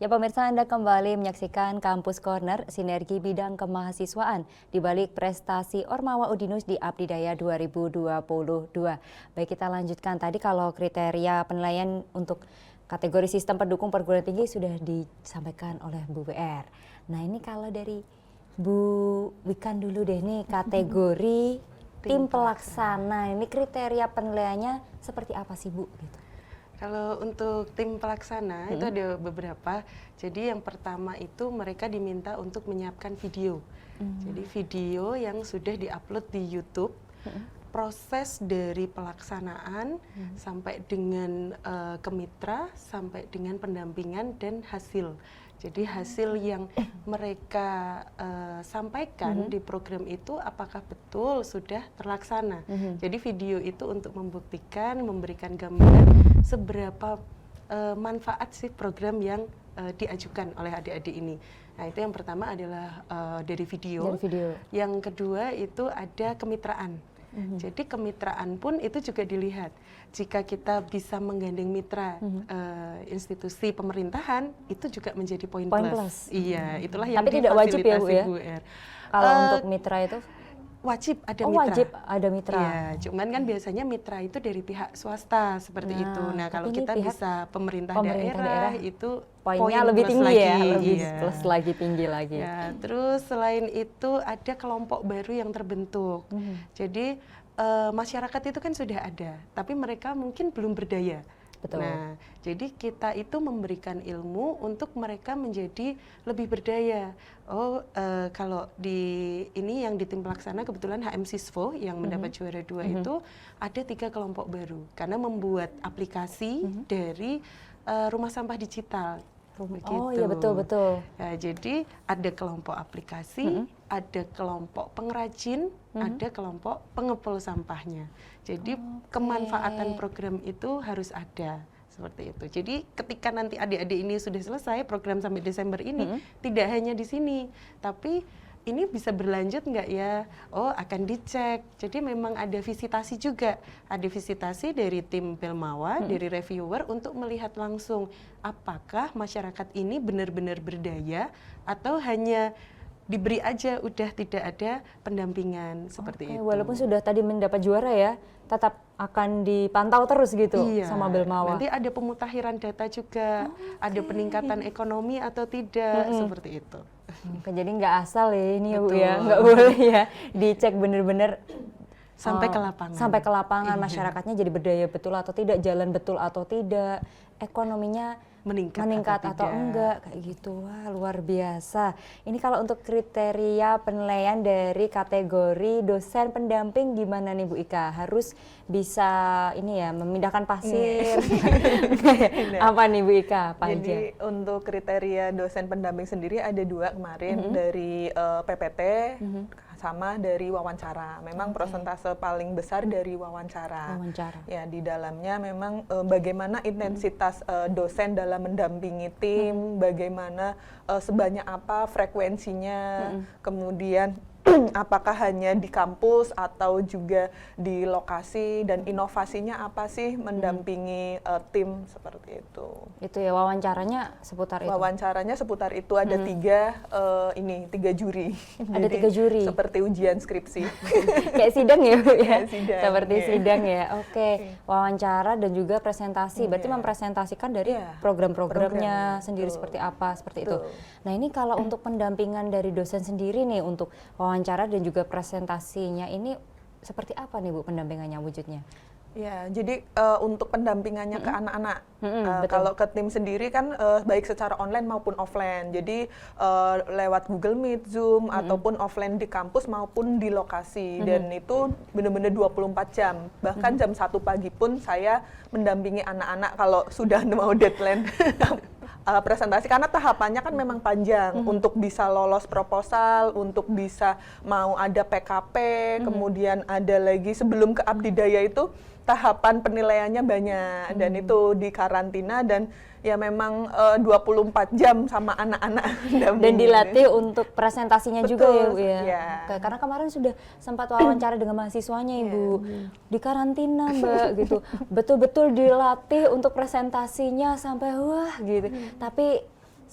Ya pemirsa, Anda kembali menyaksikan Kampus Corner, sinergi bidang kemahasiswaan di balik prestasi Ormawa Udinus di Abdidaya 2022. Baik, kita lanjutkan tadi kalau kriteria penilaian untuk kategori sistem pendukung perguruan tinggi sudah disampaikan oleh Bu WR. Nah ini kalau dari Bu Wikan dulu deh nih, kategori tim pelaksana, ini kriteria penilaiannya seperti apa sih Bu? Gitu. Kalau untuk tim pelaksana itu ada beberapa. Jadi yang pertama itu mereka diminta untuk menyiapkan video. Jadi video yang sudah diupload di YouTube. Proses dari pelaksanaan sampai dengan kemitra, sampai dengan pendampingan dan hasil. Jadi hasil yang mereka sampaikan di program itu apakah betul sudah terlaksana. Jadi video itu untuk membuktikan, memberikan gambaran seberapa manfaat sih program yang diajukan oleh adik-adik ini. Nah itu yang pertama adalah dari video. Yang kedua itu ada kemitraan. Jadi kemitraan pun itu juga dilihat. Jika kita bisa menggandeng mitra institusi pemerintahan, itu juga menjadi poin plus. Iya, itulah yang tapi tidak wajib ya Bu ya? Kalau untuk mitra itu? Wajib ada mitra. Wajib ada mitra. Iya, cuman kan biasanya mitra itu dari pihak swasta seperti itu. Nah, kalau kita bisa pemerintah daerah itu poinnya lebih tinggi ya, lebih plus lagi tinggi lagi. Ya, terus selain itu ada kelompok baru yang terbentuk. Jadi masyarakat itu kan sudah ada, tapi mereka mungkin belum berdaya. Betul. Nah, jadi kita itu memberikan ilmu untuk mereka menjadi lebih berdaya. Kalau di ini yang di tim pelaksana kebetulan HM Sisvo yang mendapat juara 2 itu ada 3 kelompok baru karena membuat aplikasi dari rumah sampah digital. Begitu. Oh iya betul. Ya, jadi ada kelompok aplikasi, ada kelompok pengrajin, ada kelompok pengepul sampahnya. Jadi kemanfaatan program itu harus ada seperti itu. Jadi ketika nanti adik-adik ini sudah selesai program sampai Desember ini, tidak hanya di sini, tapi ini bisa berlanjut nggak ya? Oh, akan dicek. Jadi memang ada visitasi juga. Ada visitasi dari tim Pelmawa, dari reviewer untuk melihat langsung apakah masyarakat ini benar-benar berdaya atau hanya diberi aja udah tidak ada pendampingan seperti itu. Walaupun sudah tadi mendapat juara ya, tetap akan dipantau terus gitu sama Pelmawa. Nanti ada pemutakhiran data juga, ada peningkatan ekonomi atau tidak, seperti itu. Jadi nggak asal ya ini ya Bu ya, nggak boleh ya, dicek bener-bener sampai ke lapangan. Sampai ke lapangan masyarakatnya jadi berdaya betul atau tidak, jalan betul atau tidak, ekonominya meningkat atau enggak, kayak gitu. Wah, luar biasa. Ini kalau untuk kriteria penilaian dari kategori dosen pendamping gimana nih Bu Ika? Harus bisa ini ya, memindahkan pasir. Apa nih Bu Ika? Jadi untuk kriteria dosen pendamping sendiri ada 2 kemarin, dari PPT sama dari wawancara. Memang persentase paling besar dari wawancara. Ya, di dalamnya memang bagaimana intensitas dosen dalam mendampingi tim, bagaimana sebanyak apa frekuensinya, kemudian apakah hanya di kampus atau juga di lokasi, dan inovasinya apa sih mendampingi tim seperti itu. Itu ya, wawancaranya seputar itu? Wawancaranya seputar itu, ada 3 juri. Ada 3 juri? Seperti ujian skripsi. Kayak sidang ya Bu ya? Sidang, seperti sidang ya, oke. Wawancara dan juga presentasi, berarti mempresentasikan dari program-programnya sendiri seperti apa, seperti itu. Nah ini kalau untuk pendampingan dari dosen sendiri nih, untuk wawancara dan juga presentasinya ini seperti apa nih Bu pendampingannya wujudnya? Ya, jadi untuk pendampingannya ke anak-anak, kalau ke tim sendiri kan baik secara online maupun offline. Jadi lewat Google Meet, Zoom, ataupun offline di kampus maupun di lokasi. Dan itu benar-benar 24 jam. Bahkan jam 1 pagi pun saya mendampingi anak-anak kalau sudah mau deadline presentasi, karena tahapannya kan memang panjang untuk bisa lolos proposal, untuk bisa mau ada PKP, kemudian ada lagi sebelum ke Abdidaya itu tahapan penilaiannya banyak, dan itu di karantina, dan ya memang 24 jam sama anak-anak. Dan dilatih untuk presentasinya juga ya Bu ya? Karena kemarin sudah sempat wawancara dengan mahasiswanya Ibu, di karantina Mbak gitu, betul-betul dilatih untuk presentasinya sampai wah gitu. Tapi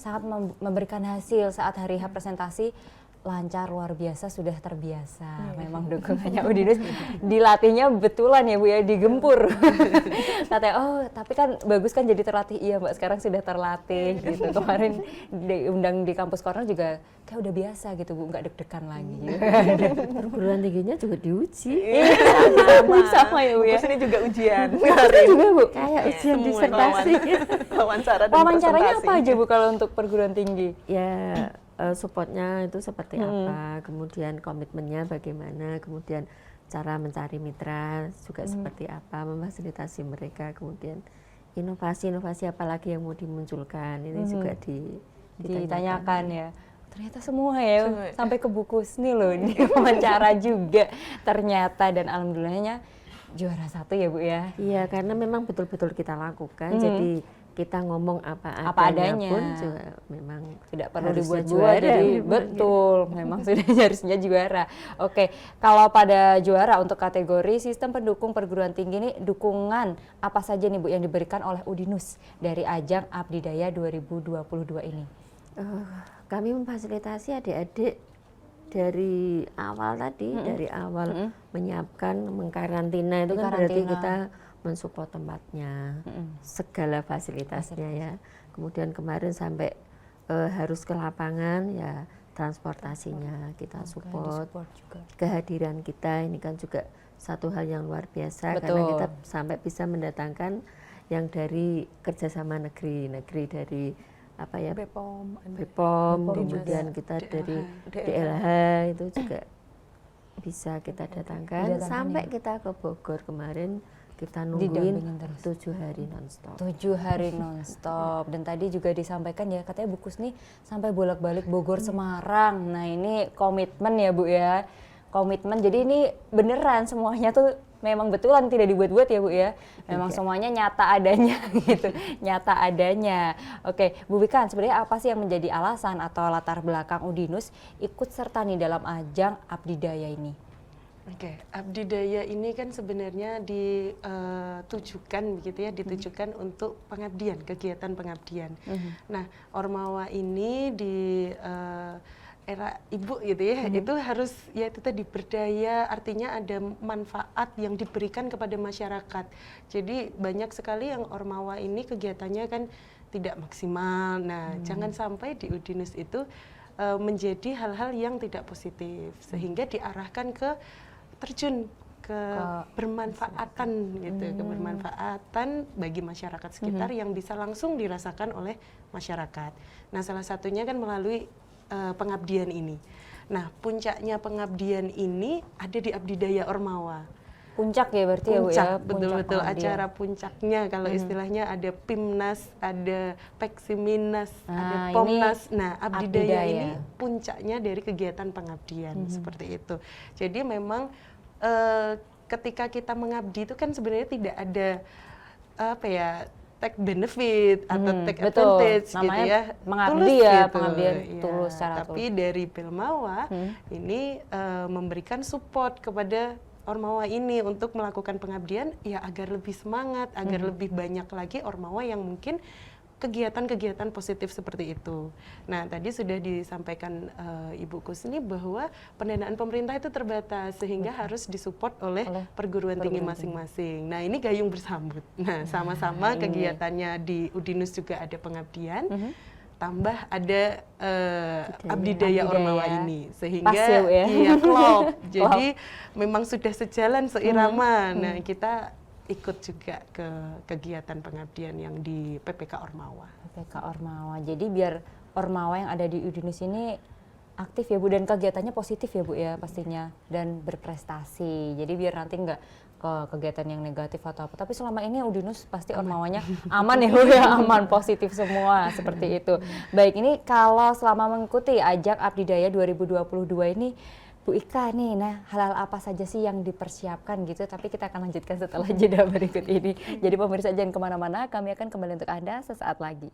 sangat memberikan hasil saat hari H presentasi. Lancar, luar biasa, sudah terbiasa. Memang dukungannya Udinus dilatihnya betulan ya Bu ya, digempur. Katanya, oh tapi kan bagus kan jadi terlatih. Iya Mbak, sekarang sudah terlatih gitu. Kemarin diundang di kampus corner juga kayak udah biasa gitu Bu, nggak deg-degan lagi. Perguruan tingginya juga diuji. Sama ya Bu ya. Terus ini juga ujian. Itu juga Bu. Kayak ujian Semua disertasi. Wawancara dan Wawancaranya presentasi. apa aja Bu kalau untuk perguruan tinggi? Ya supportnya itu seperti apa, kemudian komitmennya bagaimana, kemudian cara mencari mitra juga seperti apa, memfasilitasi mereka, kemudian inovasi-inovasi apa lagi yang mau dimunculkan ini juga Ditanyakan ya. Ternyata semua ya, Semua. sampai ke Bu Kusni loh, di wawancara juga ternyata, dan alhamdulillahnya juara 1 ya Bu ya. Iya, karena memang betul-betul kita lakukan, jadi kita ngomong apa adanya pun juga memang tidak perlu harusnya dibuat-buat, juara, jadi memang, betul memang sudah harusnya juara. Oke, kalau pada juara untuk kategori sistem pendukung perguruan tinggi ini, dukungan apa saja nih Bu yang diberikan oleh Udinus dari ajang Abdidaya 2022 ini? Kami memfasilitasi adik-adik dari awal tadi, dari awal menyiapkan, mengkarantina itu kan berarti kita mensupport tempatnya, segala fasilitasnya ya. Kemudian kemarin sampai harus ke lapangan ya, transportasinya kita support juga. Kehadiran kita ini kan juga satu hal yang luar biasa. Betul. Karena kita sampai bisa mendatangkan yang dari kerjasama negeri dari apa ya, BPOM, kemudian kita dari DLH itu juga bisa kita datangkan sampai kita ke Bogor kemarin. Kita nungguin 7 hari nonstop. 7 hari nonstop. Dan tadi juga disampaikan ya, katanya Bu Kusni sampai bolak-balik Bogor Semarang. Nah ini komitmen ya Bu ya, komitmen. Jadi ini beneran semuanya tuh memang betulan, tidak dibuat-buat ya Bu ya. Memang semuanya nyata adanya gitu, nyata adanya. Oke, Bu Wikan, sebenarnya apa sih yang menjadi alasan atau latar belakang Udinus ikut serta nih dalam ajang Abdidaya ini? Oke, Abdidaya ini kan sebenarnya ditujukan begitu ya, ditujukan untuk pengabdian, kegiatan pengabdian. Nah, Ormawa ini di era Ibu gitu ya, itu harus ya itu tadi berdaya, artinya ada manfaat yang diberikan kepada masyarakat. Jadi banyak sekali yang Ormawa ini kegiatannya kan tidak maksimal. Nah, jangan sampai di Udinus itu menjadi hal-hal yang tidak positif, sehingga diarahkan ke terjun ke bermanfaatan gitu, kebermanfaatan bagi masyarakat sekitar yang bisa langsung dirasakan oleh masyarakat. Nah, salah satunya kan melalui pengabdian ini. Nah, puncaknya pengabdian ini ada di Abdidaya Ormawa. Puncak ya berarti ya Bu ya? Puncak, betul-betul acara puncaknya kalau istilahnya ada Pimnas, ada Peksiminas, ada Pomnas. Nah, Abdidaya ini puncaknya dari kegiatan pengabdian seperti itu. Jadi memang ketika kita mengabdi itu kan sebenarnya tidak ada apa ya, take benefit atau take advantage gitu ya. Mengabdi tulus ya, gitu. pengabdian Ya, tulus secara tapi tulus. dari Pelmawa ini memberikan support kepada Ormawa ini untuk melakukan pengabdian ya agar lebih semangat, agar lebih banyak lagi Ormawa yang mungkin kegiatan-kegiatan positif seperti itu. Nah, tadi sudah disampaikan Ibu Kusni bahwa pendanaan pemerintah itu terbatas sehingga harus disupport oleh perguruan tinggi masing-masing. Nah, ini gayung bersambut. Nah, sama-sama kegiatannya di Udinus juga ada pengabdian. Tambah ada Abdidaya Ormawa ini, sehingga iya klop. Jadi memang sudah sejalan seirama. Nah, kita ikut juga ke kegiatan pengabdian yang di PPK Ormawa. PPK Ormawa. Jadi biar Ormawa yang ada di Udinus ini aktif ya Bu, dan kegiatannya positif ya Bu ya pastinya, dan berprestasi. Jadi biar nanti nggak ke kegiatan yang negatif atau apa. Tapi selama ini Udinus pasti Ormawanya aman ya Bu ya, aman, positif semua seperti itu. Baik, ini kalau selama mengikuti ajang Abdidaya 2022 ini Bu Ika nih, nah hal-hal apa saja sih yang dipersiapkan gitu, tapi kita akan lanjutkan setelah jeda berikut ini. Jadi pemirsa jangan kemana-mana, kami akan kembali untuk Anda sesaat lagi.